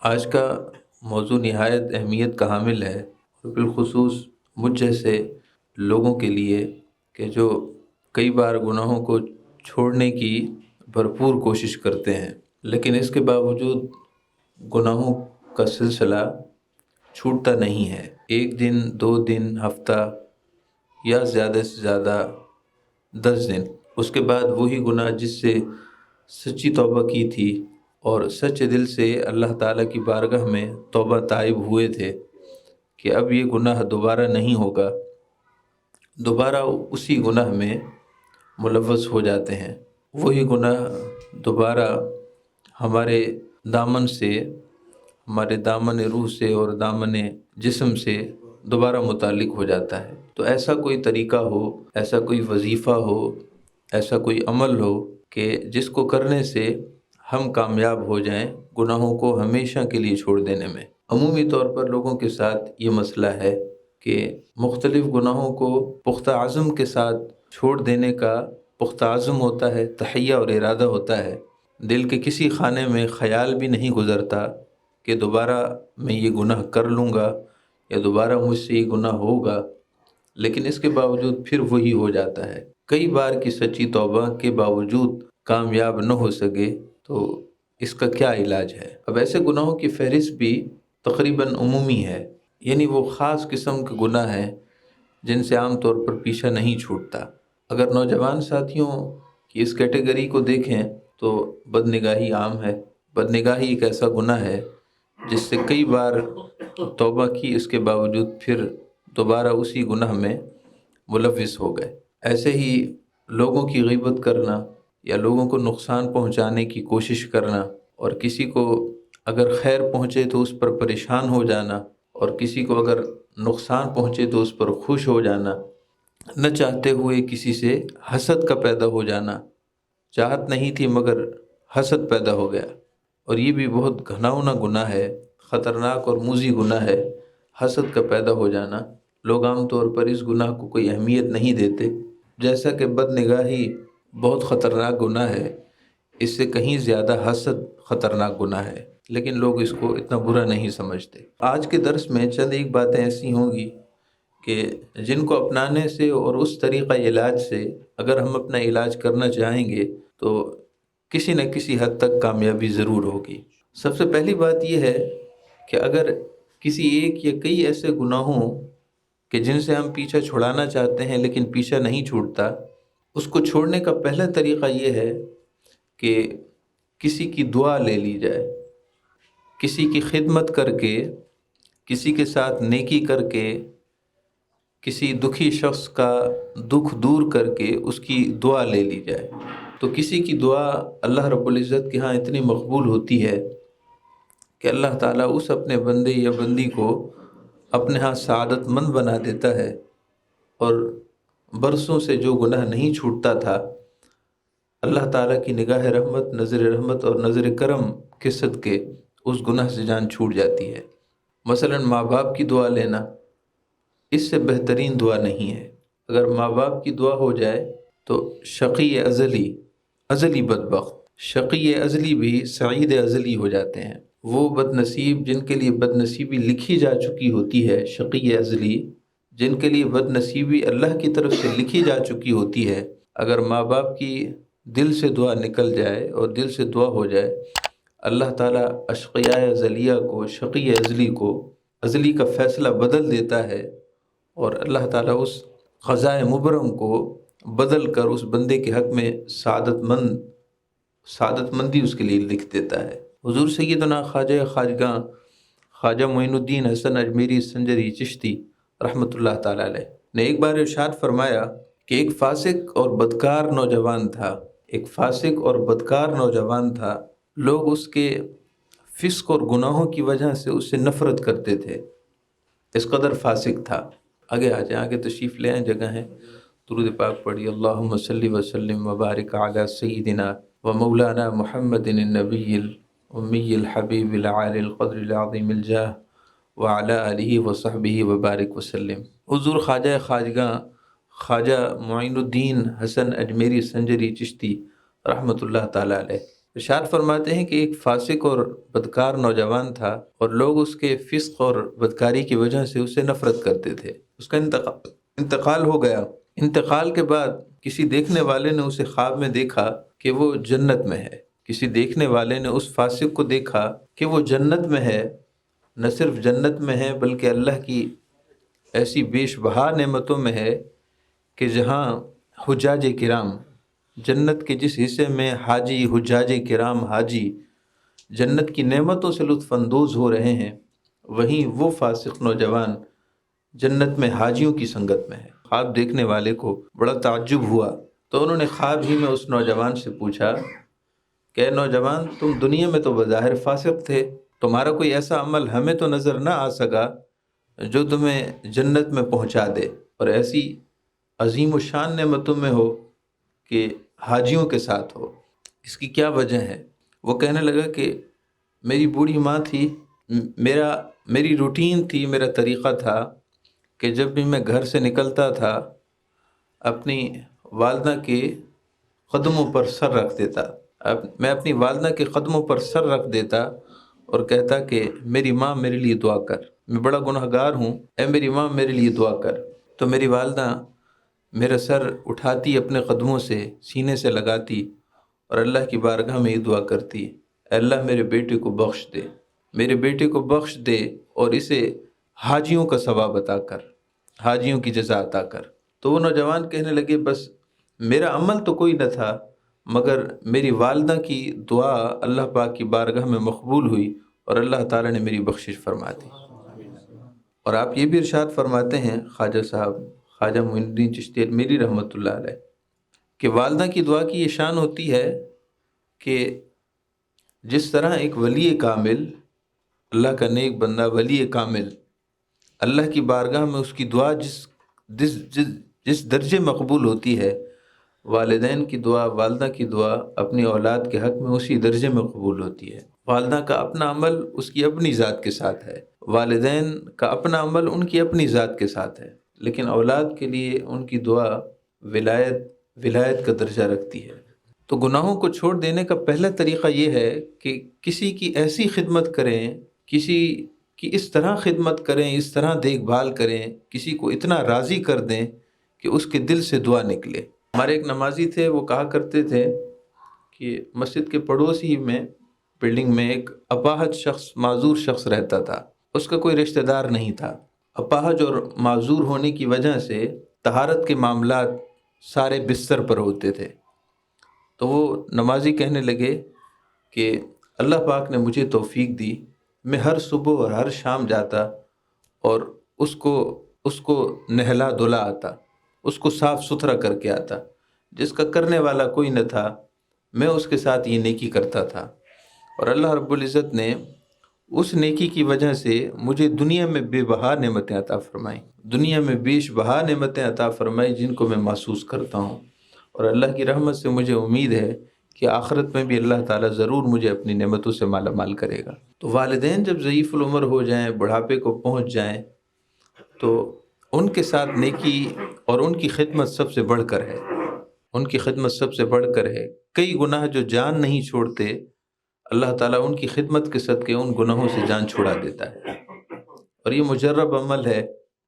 آج کا موضوع نہایت اہمیت کا حامل ہے، اور بالخصوص مجھ جیسے لوگوں کے لیے کہ جو کئی بار گناہوں کو چھوڑنے کی بھرپور کوشش کرتے ہیں، لیکن اس کے باوجود گناہوں کا سلسلہ چھوٹتا نہیں ہے۔ ایک دن، 2 دن، ہفتہ یا زیادہ سے زیادہ 10 دن، اس کے بعد وہی گناہ جس سے سچی توبہ کی تھی اور سچے دل سے اللہ تعالیٰ کی بارگاہ میں توبہ تائب ہوئے تھے کہ اب یہ گناہ دوبارہ نہیں ہوگا، دوبارہ اسی گناہ میں ملوث ہو جاتے ہیں۔ وہی گناہ دوبارہ ہمارے دامن سے، ہمارے دامن روح سے اور دامن جسم سے دوبارہ متعلق ہو جاتا ہے۔ تو ایسا کوئی طریقہ ہو، ایسا کوئی وظیفہ ہو، ایسا کوئی عمل ہو کہ جس کو کرنے سے ہم کامیاب ہو جائیں گناہوں کو ہمیشہ کے لیے چھوڑ دینے میں۔ عمومی طور پر لوگوں کے ساتھ یہ مسئلہ ہے کہ مختلف گناہوں کو پختہ عزم کے ساتھ چھوڑ دینے کا پختہ عزم ہوتا ہے، تہیہ اور ارادہ ہوتا ہے۔ دل کے کسی خانے میں خیال بھی نہیں گزرتا کہ دوبارہ میں یہ گناہ کر لوں گا یا دوبارہ مجھ سے یہ گناہ ہوگا، لیکن اس کے باوجود پھر وہی ہو جاتا ہے۔ کئی بار کی سچی توبہ کے باوجود کامیاب نہ ہو سکے تو اس کا کیا علاج ہے؟ اب ایسے گناہوں کی فہرست بھی تقریباً عمومی ہے، یعنی وہ خاص قسم کے گناہ ہیں جن سے عام طور پر پیچھا نہیں چھوٹتا۔ اگر نوجوان ساتھیوں کی اس کیٹیگری کو دیکھیں تو بدنگاہی عام ہے۔ بدنگاہی ایک ایسا گناہ ہے جس سے کئی بار توبہ کی، اس کے باوجود پھر دوبارہ اسی گناہ میں ملوث ہو گئے۔ ایسے ہی لوگوں کی غیبت کرنا یا لوگوں کو نقصان پہنچانے کی کوشش کرنا، اور کسی کو اگر خیر پہنچے تو اس پر پریشان ہو جانا، اور کسی کو اگر نقصان پہنچے تو اس پر خوش ہو جانا، نہ چاہتے ہوئے کسی سے حسد کا پیدا ہو جانا، چاہت نہیں تھی مگر حسد پیدا ہو گیا، اور یہ بھی بہت گھناؤنا گناہ ہے، خطرناک اور موذی گناہ ہے۔ حسد کا پیدا ہو جانا، لوگ عام طور پر اس گناہ کو کوئی اہمیت نہیں دیتے، جیسا کہ بد نگاہی بہت خطرناک گناہ ہے، اس سے کہیں زیادہ حسد خطرناک گناہ ہے، لیکن لوگ اس کو اتنا برا نہیں سمجھتے۔ آج کے درس میں چند ایک باتیں ایسی ہوں گی کہ جن کو اپنانے سے اور اس طریقہ علاج سے اگر ہم اپنا علاج کرنا چاہیں گے تو کسی نہ کسی حد تک کامیابی ضرور ہوگی۔ سب سے پہلی بات یہ ہے کہ اگر کسی ایک یا کئی ایسے گناہوں کہ جن سے ہم پیچھا چھڑانا چاہتے ہیں لیکن پیچھا نہیں چھوٹتا، اس کو چھوڑنے کا پہلا طریقہ یہ ہے کہ کسی کی دعا لے لی جائے، کسی کی خدمت کر کے، کسی کے ساتھ نیکی کر کے، کسی دکھی شخص کا دکھ دور کر کے اس کی دعا لے لی جائے۔ تو کسی کی دعا اللہ رب العزت کے ہاں اتنی مقبول ہوتی ہے کہ اللہ تعالیٰ اس اپنے بندے یا بندی کو اپنے ہاں سعادت مند بنا دیتا ہے، اور برسوں سے جو گناہ نہیں چھوٹتا تھا، اللہ تعالیٰ کی نگاہ رحمت، نظر رحمت اور نظر کرم کے صدقے اس گناہ سے جان چھوٹ جاتی ہے۔ مثلا ماں باپ کی دعا لینا، اس سے بہترین دعا نہیں ہے۔ اگر ماں باپ کی دعا ہو جائے تو شقی ازلی بدبخت، شقی ازلی بھی سعید ازلی ہو جاتے ہیں۔ وہ بد نصیب جن کے لیے بد نصیبی لکھی جا چکی ہوتی ہے، شقی ازلی جن کے لیے بد نصیبی اللہ کی طرف سے لکھی جا چکی ہوتی ہے، اگر ماں باپ کی دل سے دعا نکل جائے اور دل سے دعا ہو جائے، اللہ تعالیٰ اشقیاء ازلیہ کو، شقی ازلی کو، ازلی کا فیصلہ بدل دیتا ہے، اور اللہ تعالیٰ اس قضاء مبرم کو بدل کر اس بندے کے حق میں سعادت مندی اس کے لیے لکھ دیتا ہے۔ حضور سیدنا خواجہ خواجہ معین الدین حسن اجمیری سنجری چشتی رحمۃ اللہ تعالیٰ علیہ نے ایک بار ارشاد فرمایا کہ ایک فاسق اور بدکار نوجوان تھا، لوگ اس کے فسق اور گناہوں کی وجہ سے اس سے نفرت کرتے تھے، اس قدر فاسق تھا۔ آگے آ جائیں، آگے تشریف لے آئیں، جگہ ہے، درود پاک پڑھی۔ اللہم صلی وسلم وبارک علی سیدنا و مولانا محمد النبی الامی الحبیب العالی القدر العظیم الجاہ وعلی آلہ وصحبہ وبارک وسلم۔ حضور خواجہ معین الدین حسن اجمیری سنجری چشتی رحمۃ اللہ تعالیٰ علیہ ارشاد فرماتے ہیں کہ ایک فاسق اور بدکار نوجوان تھا، اور لوگ اس کے فسق اور بدکاری کی وجہ سے اسے نفرت کرتے تھے۔ اس کا انتقال ہو گیا۔ انتقال کے بعد کسی دیکھنے والے نے اسے خواب میں دیکھا کہ وہ جنت میں ہے۔ کسی دیکھنے والے نے اس فاسق کو دیکھا کہ وہ جنت میں ہے، نہ صرف جنت میں ہے بلکہ اللہ کی ایسی بیش بہا نعمتوں میں ہے کہ جہاں حجاج کرام، جنت کے جس حصے میں حاجی، حجاج کرام حاجی جنت کی نعمتوں سے لطف اندوز ہو رہے ہیں، وہیں وہ فاسق نوجوان جنت میں حاجیوں کی سنگت میں ہے۔ خواب دیکھنے والے کو بڑا تعجب ہوا، تو انہوں نے خواب ہی میں اس نوجوان سے پوچھا کہ اے نوجوان، تم دنیا میں تو بظاہر فاسق تھے، تمہارا کوئی ایسا عمل ہمیں تو نظر نہ آ سکا جو تمہیں جنت میں پہنچا دے اور ایسی عظیم و شان نعمتوں میں ہو کہ حاجیوں کے ساتھ ہو، اس کی کیا وجہ ہے؟ وہ کہنے لگا کہ میری بوڑھی ماں تھی، میری روٹین تھی، میرا طریقہ تھا کہ جب بھی میں گھر سے نکلتا تھا اپنی والدہ کے قدموں پر سر رکھ دیتا، میں اپنی والدہ کے قدموں پر سر رکھ دیتا اور کہتا کہ میری ماں میرے لیے دعا کر، میں بڑا گنہگار ہوں، اے میری ماں میرے لیے دعا کر۔ تو میری والدہ میرا سر اٹھاتی، اپنے قدموں سے سینے سے لگاتی اور اللہ کی بارگاہ میں یہ دعا کرتی، اے اللہ میرے بیٹے کو بخش دے، میرے بیٹے کو بخش دے اور اسے حاجیوں کا ثواب عطا کر، حاجیوں کی جزا عطا کر۔ تو وہ نوجوان کہنے لگے بس میرا عمل تو کوئی نہ تھا، مگر میری والدہ کی دعا اللہ پاک کی بارگاہ میں مقبول ہوئی اور اللہ تعالیٰ نے میری بخشش فرما دی۔ اور آپ یہ بھی ارشاد فرماتے ہیں خواجہ صاحب، خواجہ معین الدین چشتی اجمیری رحمۃ اللہ علیہ، کہ والدہ کی دعا کی یہ شان ہوتی ہے کہ جس طرح ایک ولی کامل، اللہ کا نیک بندہ ولی کامل، اللہ کی بارگاہ میں اس کی دعا جس درجے مقبول ہوتی ہے، والدین کی دعا، والدہ کی دعا اپنی اولاد کے حق میں اسی درجے میں قبول ہوتی ہے۔ والدہ کا اپنا عمل اس کی اپنی ذات کے ساتھ ہے، والدین کا اپنا عمل ان کی اپنی ذات کے ساتھ ہے، لیکن اولاد کے لیے ان کی دعا ولایت کا درجہ رکھتی ہے۔ تو گناہوں کو چھوڑ دینے کا پہلا طریقہ یہ ہے کہ کسی کی ایسی خدمت کریں، کسی کی اس طرح خدمت کریں، اس طرح دیکھ بھال کریں، کسی کو اتنا راضی کر دیں کہ اس کے دل سے دعا نکلے۔ ہمارے ایک نمازی تھے، وہ کہا کرتے تھے کہ مسجد کے پڑوس ہی میں بلڈنگ میں ایک اپاہج شخص، معذور شخص رہتا تھا، اس کا کوئی رشتہ دار نہیں تھا۔ اپاہج اور معذور ہونے کی وجہ سے طہارت کے معاملات سارے بستر پر ہوتے تھے۔ تو وہ نمازی کہنے لگے کہ اللہ پاک نے مجھے توفیق دی، میں ہر صبح اور ہر شام جاتا اور اس کو نہلا دھلا آتا، اس کو صاف ستھرا کر کے آتا، جس کا کرنے والا کوئی نہ تھا، میں اس کے ساتھ یہ نیکی کرتا تھا، اور اللہ رب العزت نے اس نیکی کی وجہ سے مجھے دنیا میں بے بہا نعمتیں عطا فرمائیں، دنیا میں بیش بہا نعمتیں عطا فرمائیں جن کو میں محسوس کرتا ہوں، اور اللہ کی رحمت سے مجھے امید ہے کہ آخرت میں بھی اللہ تعالیٰ ضرور مجھے اپنی نعمتوں سے مالا مال کرے گا۔ تو والدین جب ضعیف العمر ہو جائیں، بڑھاپے کو پہنچ جائیں، تو ان کے ساتھ نیکی اور ان کی خدمت سب سے بڑھ کر ہے، ان کی خدمت سب سے بڑھ کر ہے۔ کئی گناہ جو جان نہیں چھوڑتے، اللہ تعالیٰ ان کی خدمت کے صدقے ان گناہوں سے جان چھڑا دیتا ہے، اور یہ مجرب عمل ہے،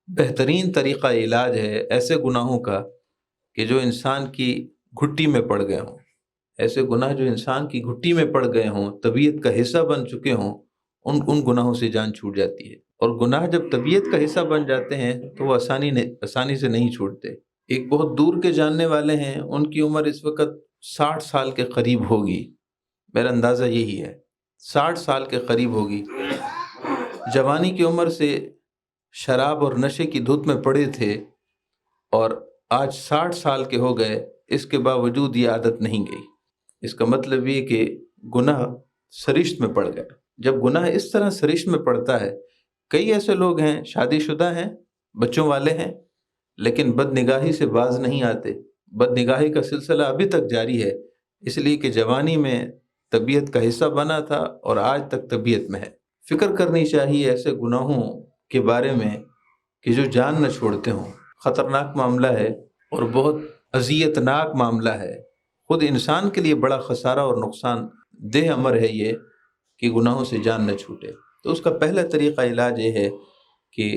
بہترین طریقہ علاج ہے ایسے گناہوں کا کہ جو انسان کی گھٹی میں پڑ گئے ہوں، ایسے گناہ جو انسان کی گھٹی میں پڑ گئے ہوں، طبیعت کا حصہ بن چکے ہوں، ان گناہوں سے جان چھوٹ جاتی ہے۔ اور گناہ جب طبیعت کا حصہ بن جاتے ہیں تو وہ آسانی سے نہیں چھوٹتے۔ ایک بہت دور کے جاننے والے ہیں، ان کی عمر اس وقت 60 سال کے قریب ہوگی، میرا اندازہ یہی ہے 60 سال کے قریب ہوگی۔ جوانی کی عمر سے شراب اور نشے کی دھت میں پڑے تھے، اور آج 60 سال کے ہو گئے، اس کے باوجود یہ عادت نہیں گئی۔ اس کا مطلب یہ کہ گناہ سرشت میں پڑ گیا۔ جب گناہ اس طرح سرشت میں پڑتا ہے، کئی ایسے لوگ ہیں شادی شدہ ہیں، بچوں والے ہیں، لیکن بد نگاہی سے باز نہیں آتے، بد نگاہی کا سلسلہ ابھی تک جاری ہے، اس لیے کہ جوانی میں طبیعت کا حصہ بنا تھا اور آج تک طبیعت میں ہے۔ فکر کرنی چاہیے ایسے گناہوں کے بارے میں کہ جو جان نہ چھوڑتے ہوں۔ خطرناک معاملہ ہے اور بہت اذیت ناک معاملہ ہے، خود انسان کے لیے بڑا خسارہ اور نقصان دہ امر ہے یہ کہ گناہوں سے جان نہ چھوٹے۔ تو اس کا پہلا طریقہ علاج یہ ہے کہ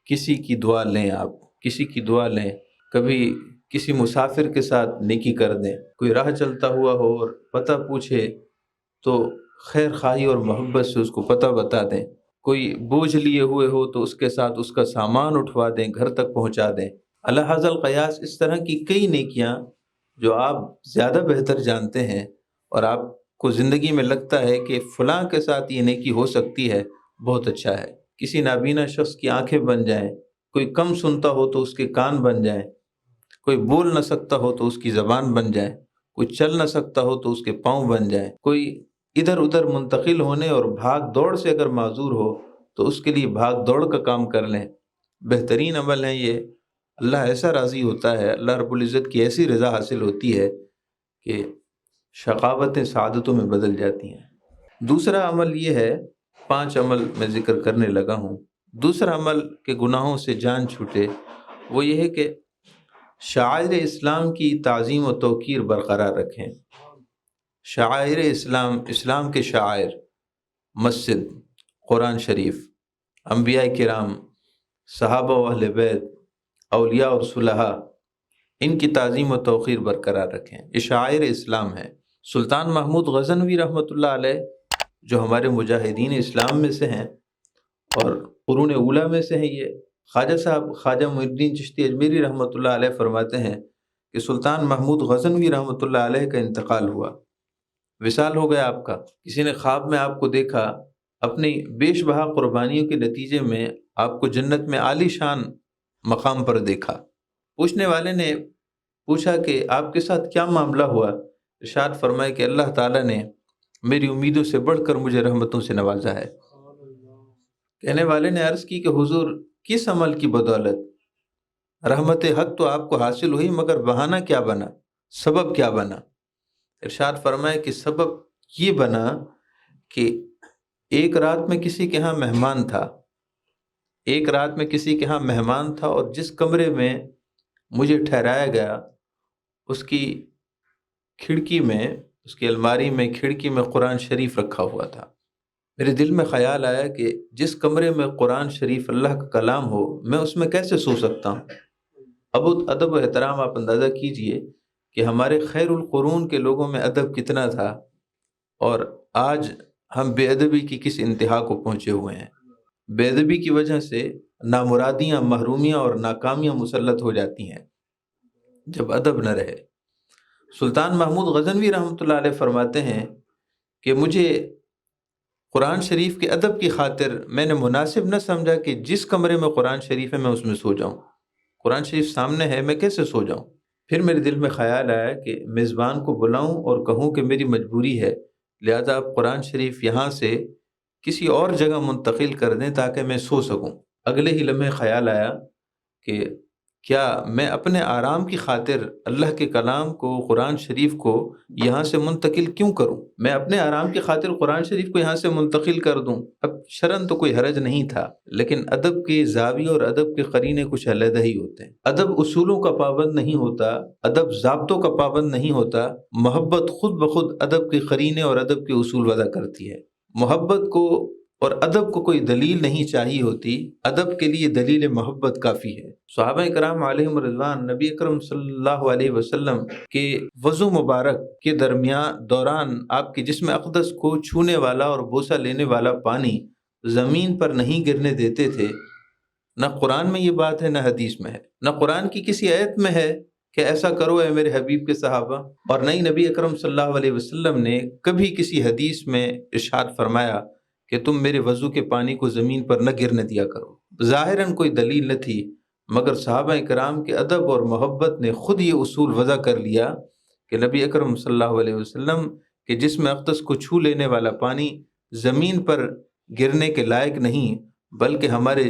کسی کی دعا لیں، آپ کسی کی دعا لیں، کبھی کسی مسافر کے ساتھ نیکی کر دیں، کوئی راہ چلتا ہوا ہو اور پتہ پوچھے تو خیر خواہی اور محبت سے اس کو پتہ بتا دیں، کوئی بوجھ لیے ہوئے ہو تو اس کے ساتھ اس کا سامان اٹھوا دیں، گھر تک پہنچا دیں۔ علی ھذا القیاس اس طرح کی کئی نیکیاں جو آپ زیادہ بہتر جانتے ہیں اور آپ کو زندگی میں لگتا ہے کہ فلاں کے ساتھ یہ نیکی ہو سکتی ہے، بہت اچھا ہے۔ کسی نابینا شخص کی آنکھیں بن جائیں، کوئی کم سنتا ہو تو اس کے کان بن جائیں، کوئی بول نہ سکتا ہو تو اس کی زبان بن جائے، کوئی چل نہ سکتا ہو تو اس کے پاؤں بن جائیں، کوئی ادھر ادھر منتقل ہونے اور بھاگ دوڑ سے اگر معذور ہو تو اس کے لیے بھاگ دوڑ کا کام کر لیں۔ بہترین عمل ہے یہ، اللہ ایسا راضی ہوتا ہے، اللہ رب العزت کی ایسی رضا حاصل ہوتی ہے کہ شقاوتیں سعادتوں میں بدل جاتی ہیں۔ دوسرا عمل یہ ہے، 5 عمل میں ذکر کرنے لگا ہوں۔ دوسرا عمل کہ گناہوں سے جان چھوٹے وہ یہ ہے کہ شعائر اسلام کی تعظیم و توقیر برقرار رکھیں۔ شعائر اسلام، اسلام کے شعائر، مسجد، قرآن شریف، انبیاء کرام، صحابہ و اہل بیت، اولیاء اور صلحاء، ان کی تعظیم و توقیر برقرار رکھیں۔ یہ شعائر اسلام ہے۔ سلطان محمود غزنوی رحمۃ اللہ علیہ جو ہمارے مجاہدین اسلام میں سے ہیں اور قرون اولیٰ میں سے ہیں، یہ خواجہ صاحب خواجہ معین الدین چشتی اجمیری رحمۃ اللہ علیہ فرماتے ہیں کہ سلطان محمود غزنوی رحمۃ اللہ علیہ کا انتقال ہوا، وصال ہو گیا آپ کا۔ کسی نے خواب میں آپ کو دیکھا، اپنی بیش بہا قربانیوں کے نتیجے میں آپ کو جنت میں عالی شان مقام پر دیکھا۔ پوچھنے والے نے پوچھا کہ آپ کے ساتھ کیا معاملہ ہوا؟ ارشاد فرمائے کہ اللہ تعالیٰ نے میری امیدوں سے بڑھ کر مجھے رحمتوں سے نوازا ہے۔ کہنے والے نے عرض کی کہ حضور کس عمل کی بدولت؟ رحمت حق تو آپ کو حاصل ہوئی، مگر بہانہ کیا بنا، سبب کیا بنا؟ ارشاد فرمائے کہ سبب یہ بنا کہ ایک رات میں کسی کے ہاں مہمان تھا، ایک رات میں کسی کے ہاں مہمان تھا اور جس کمرے میں مجھے ٹھہرایا گیا اس کی کھڑکی میں، اس کی الماری میں کھڑکی میں قرآن شریف رکھا ہوا تھا۔ میرے دل میں خیال آیا کہ جس کمرے میں قرآن شریف اللہ کا کلام ہو، میں اس میں کیسے سو سکتا ہوں؟ ادب و احترام آپ اندازہ کیجئے کہ ہمارے خیر القرون کے لوگوں میں ادب کتنا تھا، اور آج ہم بے ادبی کی کس انتہا کو پہنچے ہوئے ہیں۔ بے ادبی کی وجہ سے نامرادیاں، محرومیاں اور ناکامیاں مسلط ہو جاتی ہیں جب ادب نہ رہے۔ سلطان محمود غزنوی رحمۃ اللہ علیہ فرماتے ہیں کہ مجھے قرآن شریف کے ادب کی خاطر میں نے مناسب نہ سمجھا کہ جس کمرے میں قرآن شریف ہے میں اس میں سو جاؤں۔ قرآن شریف سامنے ہے، میں کیسے سو جاؤں؟ پھر میرے دل میں خیال آیا کہ میزبان کو بلاؤں اور کہوں کہ میری مجبوری ہے، لہذا آپ قرآن شریف یہاں سے کسی اور جگہ منتقل کر دیں تاکہ میں سو سکوں۔ اگلے ہی لمحے خیال آیا کہ کیا میں اپنے آرام کی خاطر اللہ کے کلام کو، قرآن شریف کو یہاں سے منتقل کیوں کروں؟ میں اپنے آرام کی خاطر قرآن شریف کو یہاں سے منتقل کر دوں، اب شرعاً تو کوئی حرج نہیں تھا، لیکن ادب کے زاویے اور ادب کے قرینے کچھ علیحدہ ہی ہوتے ہیں۔ ادب اصولوں کا پابند نہیں ہوتا، ادب ضابطوں کا پابند نہیں ہوتا، محبت خود بخود ادب کے قرینے اور ادب کے اصول وضع کرتی ہے۔ محبت کو اور ادب کو کوئی دلیل نہیں چاہیے ہوتی، ادب کے لیے دلیل محبت کافی ہے۔ صحابہ کرام علیہم رضوان نبی اکرم صلی اللہ علیہ وسلم کے وضو مبارک کے دوران آپ کے جسم اقدس کو چھونے والا اور بوسہ لینے والا پانی زمین پر نہیں گرنے دیتے تھے۔ نہ قرآن میں یہ بات ہے، نہ حدیث میں ہے، نہ قرآن کی کسی آیت میں ہے کہ ایسا کرو اے میرے حبیب کے صحابہ، اور نہ ہی نبی اکرم صلی اللہ علیہ وسلم نے کبھی کسی حدیث میں ارشاد فرمایا کہ تم میرے وضو کے پانی کو زمین پر نہ گرنے دیا کرو۔ ظاہراً کوئی دلیل نہ تھی، مگر صحابہ کرام کے ادب اور محبت نے خود یہ اصول وضع کر لیا کہ نبی اکرم صلی اللہ علیہ وسلم کے جسم اقدس کو چھو لینے والا پانی زمین پر گرنے کے لائق نہیں، بلکہ ہمارے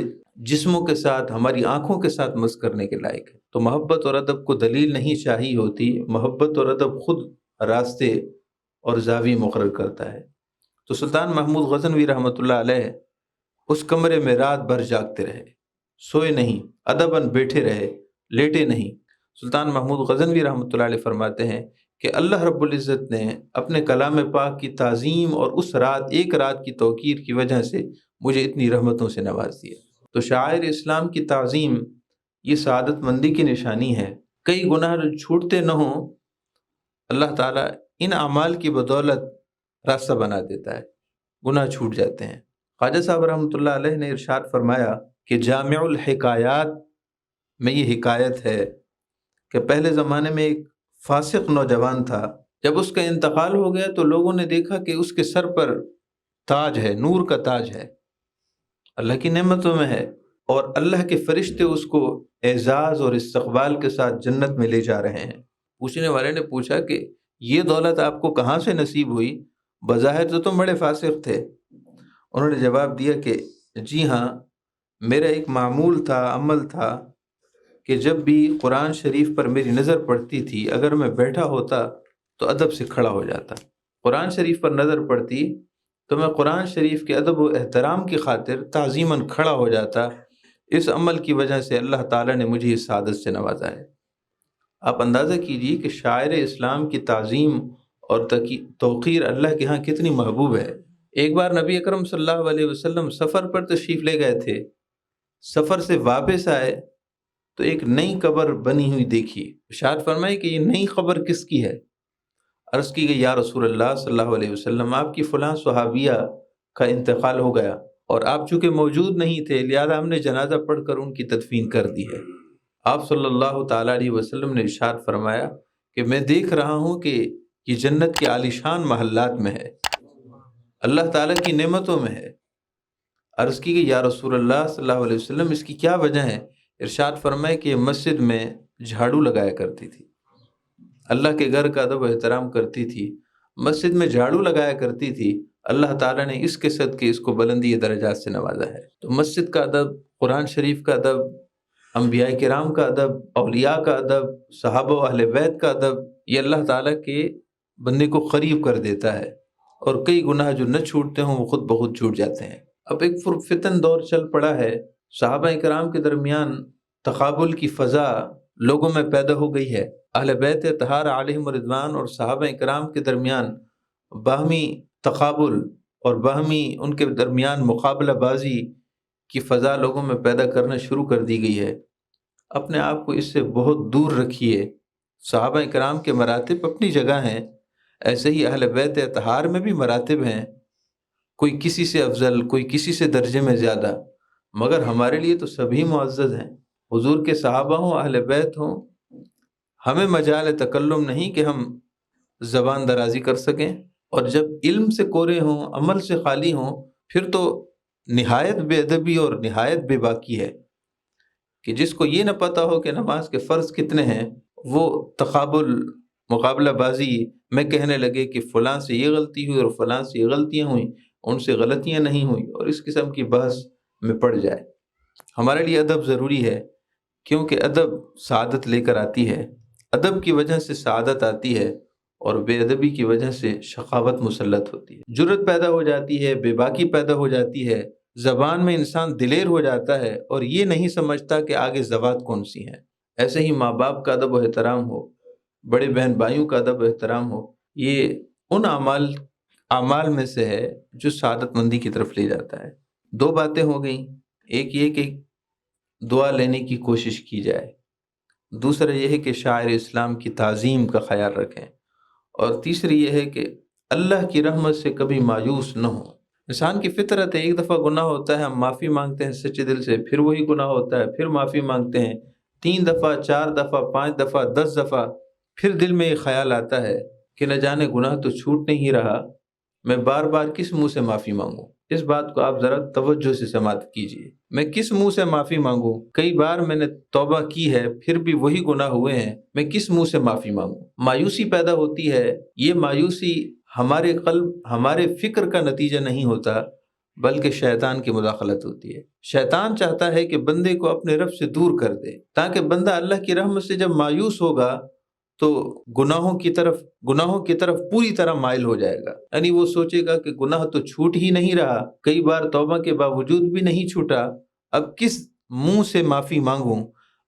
جسموں کے ساتھ، ہماری آنکھوں کے ساتھ مس کرنے کے لائق ہے۔ تو محبت اور ادب کو دلیل نہیں چاہیے ہوتی، محبت اور ادب خود راستے اور زاویے مقرر کرتا ہے۔ تو سلطان محمود غزنوی رحمۃ اللہ علیہ اس کمرے میں رات بھر جاگتے رہے، سوئے نہیں، ادباً بیٹھے رہے، لیٹے نہیں۔ سلطان محمود غزنوی رحمۃ اللہ علیہ فرماتے ہیں کہ اللہ رب العزت نے اپنے کلام پاک کی تعظیم اور اس رات، ایک رات کی توقیر کی وجہ سے مجھے اتنی رحمتوں سے نواز دیا۔ تو شعائر اسلام کی تعظیم یہ سعادت مندی کی نشانی ہے۔ کئی گناہ جو چھوٹتے نہ ہوں، اللہ تعالیٰ ان اعمال کی بدولت راستہ بنا دیتا ہے، گناہ چھوٹ جاتے ہیں۔ خواجہ صاحب رحمۃ اللہ علیہ نے ارشاد فرمایا کہ جامع الحکایات میں یہ حکایت ہے کہ پہلے زمانے میں ایک فاسق نوجوان تھا، جب اس کا انتقال ہو گیا تو لوگوں نے دیکھا کہ اس کے سر پر تاج ہے، نور کا تاج ہے، اللہ کی نعمتوں میں ہے، اور اللہ کے فرشتے اس کو اعزاز اور استقبال کے ساتھ جنت میں لے جا رہے ہیں۔ پوچھنے والے نے پوچھا کہ یہ دولت آپ کو کہاں سے نصیب ہوئی؟ بظاہر تو تم بڑے فاسق تھے۔ انہوں نے جواب دیا کہ جی ہاں، میرا ایک معمول تھا، عمل تھا کہ جب بھی قرآن شریف پر میری نظر پڑتی تھی، اگر میں بیٹھا ہوتا تو ادب سے کھڑا ہو جاتا۔ قرآن شریف پر نظر پڑتی تو میں قرآن شریف کے ادب و احترام کی خاطر تعظیماً کھڑا ہو جاتا۔ اس عمل کی وجہ سے اللہ تعالیٰ نے مجھے اس سعادت سے نوازا ہے۔ آپ اندازہ کیجئے کہ شاعر اسلام کی تعظیم اور توقیر اللہ کے ہاں کتنی محبوب ہے۔ ایک بار نبی اکرم صلی اللہ علیہ وسلم سفر پر تشریف لے گئے تھے، سفر سے واپس آئے تو ایک نئی قبر بنی ہوئی دیکھی۔ ارشاد فرمائے کہ یہ نئی قبر کس کی ہے؟ عرض کی گئی یا رسول اللہ صلی اللہ علیہ وسلم، آپ کی فلاں صحابیہ کا انتقال ہو گیا اور آپ چونکہ موجود نہیں تھے، لہذا ہم نے جنازہ پڑھ کر ان کی تدفین کر دی ہے۔ آپ صلی اللہ تعالیٰ علیہ وسلم نے ارشاد فرمایا کہ میں دیکھ رہا ہوں کہ یہ جنت کے عالیشان محلات میں ہے، اللہ تعالیٰ کی نعمتوں میں ہے۔ عرض کی گئی یا رسول اللہ صلی اللہ علیہ وسلم، اس کی کیا وجہ ہے؟ ارشاد فرمائے کہ یہ مسجد میں جھاڑو لگایا کرتی تھی، اللہ کے گھر کا ادب و احترام کرتی تھی، مسجد میں جھاڑو لگایا کرتی تھی، اللہ تعالیٰ نے اس کے صدقے اس کو بلندی درجات سے نوازا ہے۔ تو مسجد کا ادب، قرآن شریف کا ادب، انبیاء کرام کا ادب، اولیاء کا ادب، صحابہ و اہل بیت کا ادب، یہ اللہ تعالیٰ کے بندے کو قریب کر دیتا ہے، اور کئی گناہ جو نہ چھوٹتے ہوں وہ خود بخود چھوٹ جاتے ہیں۔ اب ایک فتن دور چل پڑا ہے، صحابہ کرام کے درمیان تقابل کی فضا لوگوں میں پیدا ہو گئی ہے۔ اہل بیت اطہار علیہم رضوان اور صحابہ کرام کے درمیان باہمی تقابل اور باہمی ان کے درمیان مقابلہ بازی کی فضا لوگوں میں پیدا کرنا شروع کر دی گئی ہے۔ اپنے آپ کو اس سے بہت دور رکھیے۔ صحابہ کرام کے مراتب اپنی جگہ ہیں، ایسے ہی اہل بیت اطہار میں بھی مراتب ہیں، کوئی کسی سے افضل، کوئی کسی سے درجے میں زیادہ، مگر ہمارے لیے تو سبھی معزز ہیں۔ حضور کے صحابہ ہوں، اہل بیت ہوں، ہمیں مجال تکلم نہیں کہ ہم زبان درازی کر سکیں، اور جب علم سے کورے ہوں، عمل سے خالی ہوں، پھر تو نہایت بے ادبی اور نہایت بے باکی ہے کہ جس کو یہ نہ پتہ ہو کہ نماز کے فرض کتنے ہیں، وہ تقابل، مقابلہ بازی میں کہنے لگے کہ فلاں سے یہ غلطی ہوئی اور فلاں سے یہ غلطیاں ہوئیں، ان سے غلطیاں نہیں ہوئیں، اور اس قسم کی بحث میں پڑ جائے۔ ہمارے لیے ادب ضروری ہے، کیونکہ ادب سعادت لے کر آتی ہے، ادب کی وجہ سے سعادت آتی ہے، اور بے ادبی کی وجہ سے شقاوت مسلط ہوتی ہے، جرت پیدا ہو جاتی ہے، بے باکی پیدا ہو جاتی ہے، زبان میں انسان دلیر ہو جاتا ہے اور یہ نہیں سمجھتا کہ آگے زبان کون سی ہیں۔ ایسے ہی ماں باپ کا ادب و احترام ہو، بڑے بہن بھائیوں کا ادب و احترام ہو، یہ ان اعمال میں سے ہے جو سعادت مندی کی طرف لے جاتا ہے۔ دو باتیں ہو گئیں، ایک یہ کہ دعا لینے کی کوشش کی جائے، دوسرا یہ ہے کہ شاعر اسلام کی تعظیم کا خیال رکھیں، اور تیسری یہ ہے کہ اللہ کی رحمت سے کبھی مایوس نہ ہوں۔ انسان کی فطرت ہے، ایک دفعہ گناہ ہوتا ہے ہم معافی مانگتے ہیں سچے دل سے، پھر وہی گناہ ہوتا ہے، پھر معافی مانگتے ہیں 3 دفعہ، 4 دفعہ، 5 دفعہ، 10 دفعہ، پھر دل میں یہ خیال آتا ہے کہ نہ جانے گناہ تو چھوٹ نہیں رہا، میں بار بار کس منہ سے معافی مانگوں۔ اس بات کو آپ ذرا توجہ سے سماعت کیجئے، میں کس منہ سے معافی مانگوں؟ کئی بار میں نے توبہ کی ہے پھر بھی وہی گناہ ہوئے ہیں، میں کس منہ سے معافی مانگوں؟ مایوسی پیدا ہوتی ہے، یہ مایوسی ہمارے قلب، ہمارے فکر کا نتیجہ نہیں ہوتا، بلکہ شیطان کی مداخلت ہوتی ہے۔ شیطان چاہتا ہے کہ بندے کو اپنے رب سے دور کر دے، تاکہ بندہ اللہ کی رحمت سے جب مایوس ہوگا تو گناہوں کی طرف پوری طرح مائل ہو جائے گا، یعنی وہ سوچے گا کہ گناہ تو چھوٹ ہی نہیں رہا، کئی بار توبہ کے باوجود بھی نہیں چھوٹا، اب کس منہ سے معافی مانگوں؟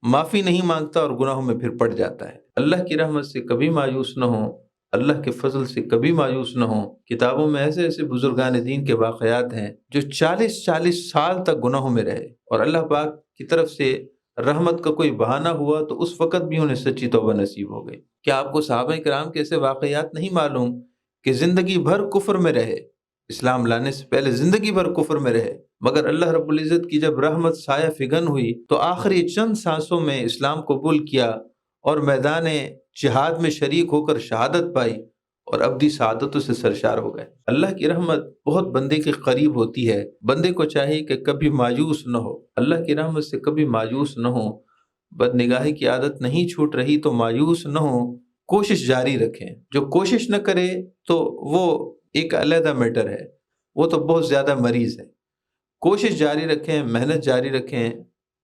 معافی نہیں مانگتا اور گناہوں میں پھر پڑ جاتا ہے۔ اللہ کی رحمت سے کبھی مایوس نہ ہوں، اللہ کے فضل سے کبھی مایوس نہ ہوں۔ کتابوں میں ایسے ایسے بزرگان دین کے واقعات ہیں جو 40 سال تک گناہوں میں رہے، اور اللہ پاک کی طرف سے رحمت کا کوئی بہانہ ہوا تو اس وقت بھی انہیں سچی توبہ نصیب ہو گئی۔ کیا آپ کو صحابہ کرام کے ایسے واقعات نہیں معلوم کہ زندگی بھر کفر میں رہے، اسلام لانے سے پہلے زندگی بھر کفر میں رہے، مگر اللہ رب العزت کی جب رحمت سایہ فگن ہوئی تو آخری چند سانسوں میں اسلام قبول کیا اور میدان جہاد میں شریک ہو کر شہادت پائی اور ابدی سعادتوں سے سرشار ہو گئے۔ اللہ کی رحمت بہت بندے کے قریب ہوتی ہے، بندے کو چاہیے کہ کبھی مایوس نہ ہو، اللہ کی رحمت سے کبھی مایوس نہ ہو۔ بد نگاہی کی عادت نہیں چھوٹ رہی تو مایوس نہ ہو، کوشش جاری رکھیں۔ جو کوشش نہ کرے تو وہ ایک علیحدہ میٹر ہے، وہ تو بہت زیادہ مریض ہے۔ کوشش جاری رکھیں، محنت جاری رکھیں،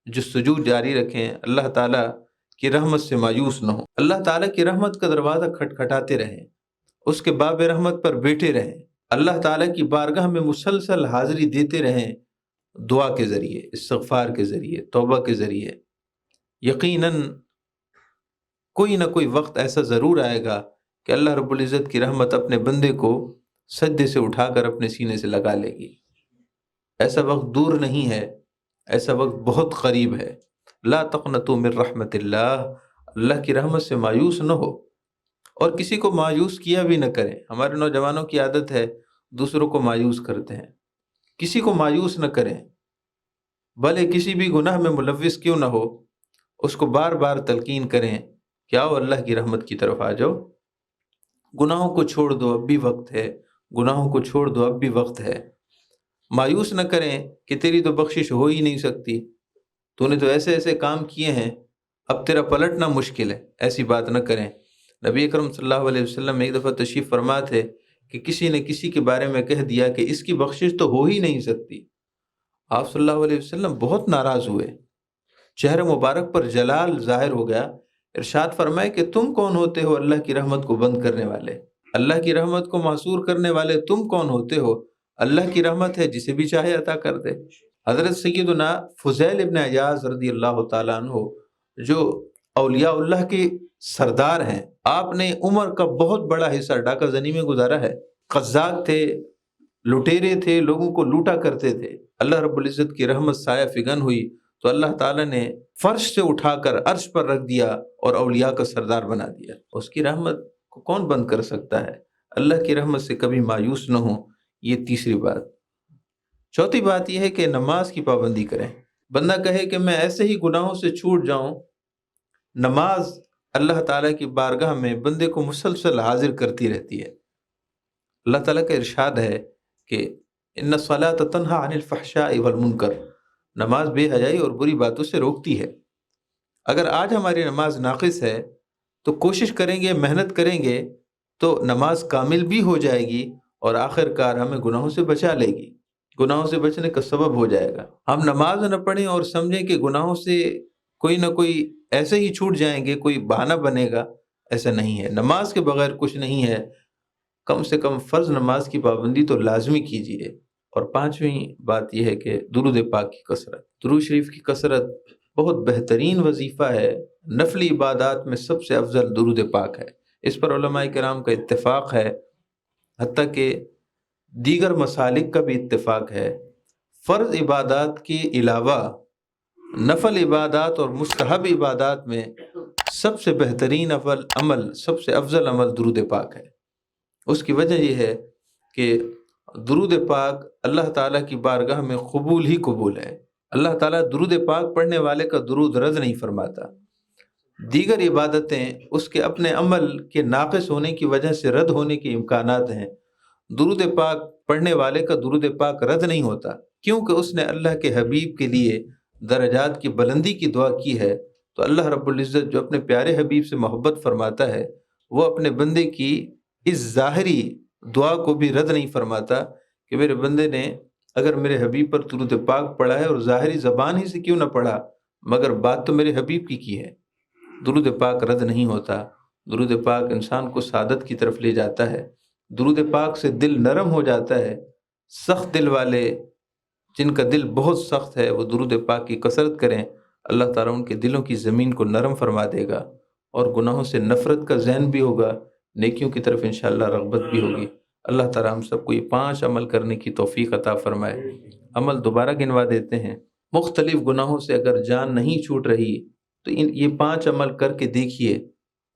جستجو جاری رکھیں، اللہ تعالیٰ کی رحمت سے مایوس نہ ہو۔ اللہ تعالیٰ کی رحمت کا دروازہ کھٹکھٹاتے رہیں، اس کے باب رحمت پر بیٹھے رہیں، اللہ تعالیٰ کی بارگاہ میں مسلسل حاضری دیتے رہیں، دعا کے ذریعے، استغفار کے ذریعے، توبہ کے ذریعے۔ یقیناً کوئی نہ کوئی وقت ایسا ضرور آئے گا کہ اللہ رب العزت کی رحمت اپنے بندے کو سجدے سے اٹھا کر اپنے سینے سے لگا لے گی۔ ایسا وقت دور نہیں ہے، ایسا وقت بہت قریب ہے۔ لا تقنطوا من رحمت اللہ، اللہ کی رحمت سے مایوس نہ ہو، اور کسی کو مایوس کیا بھی نہ کریں۔ ہمارے نوجوانوں کی عادت ہے دوسروں کو مایوس کرتے ہیں۔ کسی کو مایوس نہ کریں، بھلے کسی بھی گناہ میں ملوث کیوں نہ ہو، اس کو بار بار تلقین کریں کہ آؤ اللہ کی رحمت کی طرف آ جاؤ، گناہوں کو چھوڑ دو، اب بھی وقت ہے، گناہوں کو چھوڑ دو، اب بھی وقت ہے۔ مایوس نہ کریں کہ تیری تو بخشش ہو ہی نہیں سکتی، تو نے تو ایسے ایسے کام کیے ہیں، اب تیرا پلٹنا مشکل ہے، ایسی بات نہ کریں۔ نبی اکرم صلی اللہ علیہ وسلم ایک دفعہ تشریف فرما تھے کہ کسی نے کسی کے بارے میں کہہ دیا کہ اس کی بخشش تو ہو ہی نہیں سکتی۔ آپ صلی اللہ علیہ وسلم بہت ناراض ہوئے، چہرہ مبارک پر جلال ظاہر ہو گیا، ارشاد فرمائے کہ تم کون ہوتے ہو اللہ کی رحمت کو بند کرنے والے؟ اللہ کی رحمت کو معصور کرنے والے تم کون ہوتے ہو؟ اللہ کی رحمت ہے جسے بھی چاہے عطا کر دے۔ حضرت سیدنا فضیل ابن عیاض رضی اللہ تعالیٰ عنہ جو اولیاء اللہ کے سردار ہیں، آپ نے عمر کا بہت بڑا حصہ ڈاکہ زنی میں گزارا ہے، قزاق تھے، لٹیرے تھے، لوگوں کو لوٹا کرتے تھے۔ اللہ رب العزت کی رحمت سایہ فگن ہوئی تو اللہ تعالیٰ نے فرش سے اٹھا کر عرش پر رکھ دیا اور اولیاء کا سردار بنا دیا۔ اس کی رحمت کو کون بند کر سکتا ہے؟ اللہ کی رحمت سے کبھی مایوس نہ ہوں، یہ تیسری بات۔ چوتھی بات یہ ہے کہ نماز کی پابندی کریں۔ بندہ کہے کہ میں ایسے ہی گناہوں سے چھوٹ جاؤں، نماز اللہ تعالیٰ کی بارگاہ میں بندے کو مسلسل حاضر کرتی رہتی ہے۔ اللہ تعالیٰ کا ارشاد ہے کہ ان الصلاۃ تنہی عن الفحشاء والمنکر، نماز بے حیائی اور بری باتوں سے روکتی ہے۔ اگر آج ہماری نماز ناقص ہے تو کوشش کریں گے، محنت کریں گے تو نماز کامل بھی ہو جائے گی اور آخر کار ہمیں گناہوں سے بچا لے گی، گناہوں سے بچنے کا سبب ہو جائے گا۔ ہم نماز نہ پڑھیں اور سمجھیں کہ گناہوں سے کوئی نہ کوئی ایسے ہی چھوٹ جائیں گے، کوئی بہانہ بنے گا، ایسا نہیں ہے۔ نماز کے بغیر کچھ نہیں ہے، کم سے کم فرض نماز کی پابندی تو لازمی کیجیے۔ اور پانچویں بات یہ ہے کہ درود پاک کی کثرت، درود شریف کی کثرت بہت بہترین وظیفہ ہے، نفلی عبادات میں سب سے افضل درود پاک ہے، اس پر علماء کرام کا اتفاق ہے، حتیٰ کہ دیگر مسالک کا بھی اتفاق ہے۔ فرض عبادات کے علاوہ نفل عبادات اور مستحب عبادات میں سب سے بہترین عمل، سب سے افضل عمل درود پاک ہے۔ اس کی وجہ یہ ہے کہ درود پاک اللہ تعالیٰ کی بارگاہ میں قبول ہی قبول ہے۔ اللہ تعالیٰ درود پاک پڑھنے والے کا درود رد نہیں فرماتا۔ دیگر عبادتیں اس کے اپنے عمل کے ناقص ہونے کی وجہ سے رد ہونے کے امکانات ہیں، درود پاک پڑھنے والے کا درود پاک رد نہیں ہوتا، کیونکہ اس نے اللہ کے حبیب کے لیے درجات کی بلندی کی دعا کی ہے۔ تو اللہ رب العزت جو اپنے پیارے حبیب سے محبت فرماتا ہے، وہ اپنے بندے کی اس ظاہری دعا کو بھی رد نہیں فرماتا کہ میرے بندے نے اگر میرے حبیب پر درود پاک پڑھا ہے اور ظاہری زبان ہی سے کیوں نہ پڑھا، مگر بات تو میرے حبیب کی ہے۔ درود پاک رد نہیں ہوتا، درود پاک انسان کو سعادت کی طرف لے جاتا ہے، درود پاک سے دل نرم ہو جاتا ہے۔ سخت دل والے، جن کا دل بہت سخت ہے، وہ درود پاک کی کثرت کریں، اللہ تعالیٰ ان کے دلوں کی زمین کو نرم فرما دے گا اور گناہوں سے نفرت کا ذہن بھی ہوگا نیکیوں کی طرف انشاءاللہ رغبت بھی ہوگی۔ اللہ تعالیٰ ہم سب کو یہ 5 عمل کرنے کی توفیق عطا فرمائے۔ عمل دوبارہ گنوا دیتے ہیں۔ مختلف گناہوں سے اگر جان نہیں چھوٹ رہی تو یہ 5 عمل کر کے دیکھیے،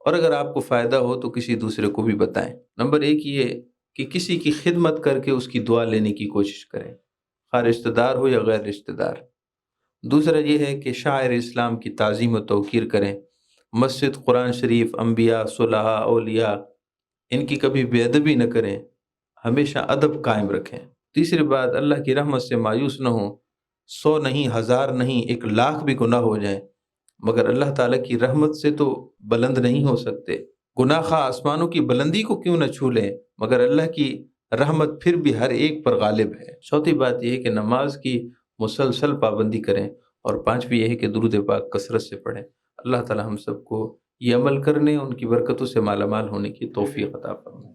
اور اگر آپ کو فائدہ ہو تو کسی دوسرے کو بھی بتائیں۔ نمبر 1 یہ کہ کسی کی خدمت کر کے اس کی دعا لینے کی کوشش کریں، خواہ رشتہ دار ہو یا غیر رشتہ دار۔ دوسرا یہ ہے کہ شاعر اسلام کی تعظیم و توقیر کریں، مسجد، قرآن شریف، انبیاء، صلحاء، اولیاء، ان کی کبھی بے ادبی نہ کریں، ہمیشہ ادب قائم رکھیں۔ تیسری بات، اللہ کی رحمت سے مایوس نہ ہوں۔ 100 نہیں، 1000 نہیں، 1,00,000 بھی گناہ ہو جائیں مگر اللہ تعالیٰ کی رحمت سے تو بلند نہیں ہو سکتے۔ گناہ خواہ آسمانوں کی بلندی کو کیوں نہ چھو لیں مگر اللہ کی رحمت پھر بھی ہر ایک پر غالب ہے۔ چوتھی بات یہ ہے کہ نماز کی مسلسل پابندی کریں، اور 5ویں یہ ہے کہ درود پاک کثرت سے پڑھیں۔ اللہ تعالیٰ ہم سب کو یہ عمل کرنے، ان کی برکتوں سے مالا مال ہونے کی توفیق عطا فرمائے۔